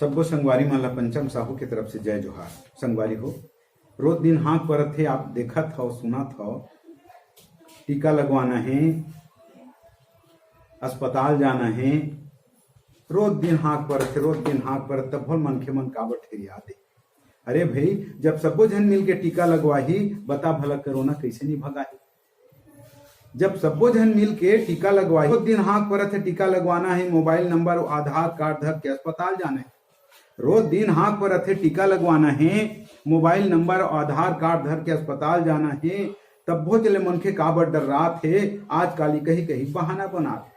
सब्बो संगवारी मन ला पंचम साहू के तरफ से जय जोहार। संगवारी हो, रोज दिन हाँक परत थे, आप देखत हो सुनत हो, टीका लगवाना है, अस्पताल जाना है, रोज दिन हाँक परत थे, रोज दिन हाँक परत, तब भोल मनखे मन काबर ठेरिया दे। अरे भाई, जब सब्बो जन मिल के टीका लगवाही, बता भला कोरोना कैसे नहीं भगाही। जब सब्बो जन मिल के टीका लगवाही, रोज दिन हाँक परत है, टीका लगवाना है, मोबाइल नंबर आधार कार्ड धर के अस्पताल जाना है। रोज दिन हाँक परत है, टीका लगवाना है, मोबाइल नंबर आधार कार्ड धर के अस्पताल जाना है, तब बहुत चले मनखे काबर डर रहा थे। आज काली कही कही बहाना बना थे।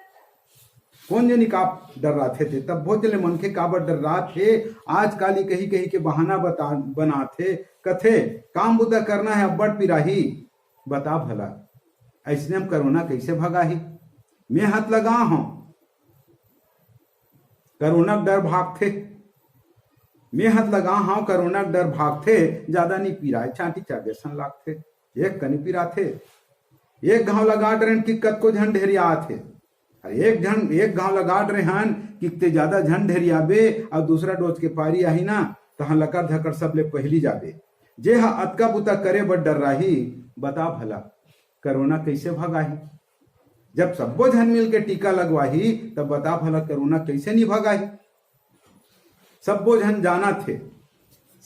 कौन जनी का डर रहा थे, तब बहुत चले मनखे काबर डर रहा थे। आज काली कही कही के बहाना बना थे, कथे काम बुद्धा करना है, अब्बड़ पिराही। बता भला ऐसने हम कोरोना कैसे भगाही। मैं हाथ लगा हूं, कोरोना डर भागथे, मैं हाथ लगा हूं, कोरोना डर भागथे, ज्यादा नहीं पिराए, छाटी चाबेसन लागथे, एक कनी पिराथे। एक घाव लगा डरन कि कतको झन ढेरिया थे। एक घाव लगा रहे हन कि ते ज्यादा झन ढेरियाबे, और दूसरा डोज के पारी आही ना, तहां लकर धकर सबले पहली जाबे। जे हा अतका बुता करे बर डर रही, बता भला कोरोना कैसे भगाही। जब सब्बो जन मिल के टीका लगवाही, तब बता भला कोरोना कैसे नहीं भगाही। सब्बो जन जाना थे,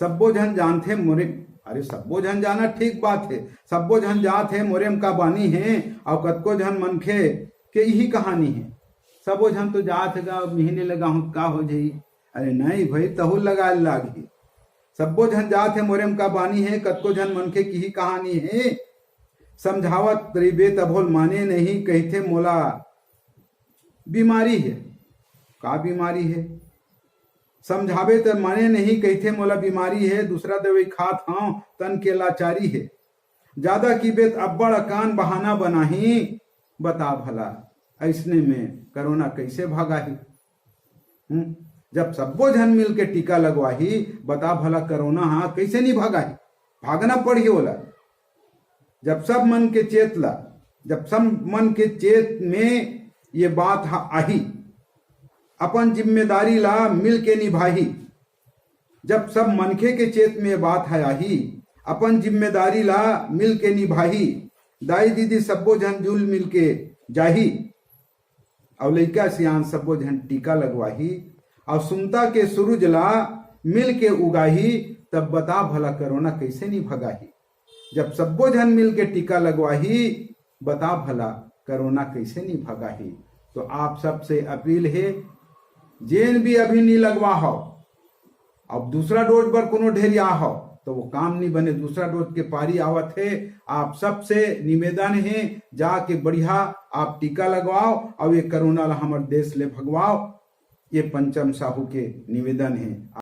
सब्बो जन जानथे मोरे, अरे सब्बो जन जाना ठीक बात है, सब्बो जन जात है मोरेम का बानी है, और कतको जन मनखे के यही कहानी है। सब्बो जन तो जात गा महीने लगा हूं का हो जाई। अरे नहीं भाई, तहु लगा लागी। सब्बो जन जात है मोरेम का बानी है, कतको जन मनखे की ही कहानी है। समझावत रहिबे तभोल माने नहीं, कहते मोला बीमारी है। का बीमारी है? समझावे तो माने नहीं, कहते मोला बीमारी है, दूसरा दवाई खात हूं, तन के लाचारी है। ज्यादा की बेत अब्बड़ अकान बहाना बनाही। बता भला ऐसने में कोरोना कैसे भगाही। जब सब्बो जन मिल के टीका लगवाही, बता भला कोरोना हाँ कैसे नहीं भगाही। भागना पड़ी बोला। जब सब मन के चेतला, जब सब मन के चेत में ये बात आही, अपन जिम्मेदारी ला मिल के निभाही। जब सब मनखे के चेत में बात है आही, अपन जिम्मेदारी ला मिल के निभाही। दाई दीदी सब्बो जन जुल मिल के जाही, और लइका सियान सब्बो जन टीका लगवाही, और सुमता के सूरज ला मिल के उगाही। तब बता भला कोरोना कैसे नहीं भगाही। जब सब्बो जन मिल के टीका लगवाही, बता भला कोरोना कैसे नहीं भगाही। तो आप सबसे अपील है, जेन भी अभी नहीं लगवा हो, अब दूसरा डोज पर कोनो ढेरिया हो, तो वो काम नहीं बने, दूसरा डोज के पारी आवत है। आप सबसे निवेदन है, जाके बढ़िया आप टीका लगवाओ, और ये कोरोना ला हमारे देश ले भगवाओ। ये पंचम साहू के निवेदन है।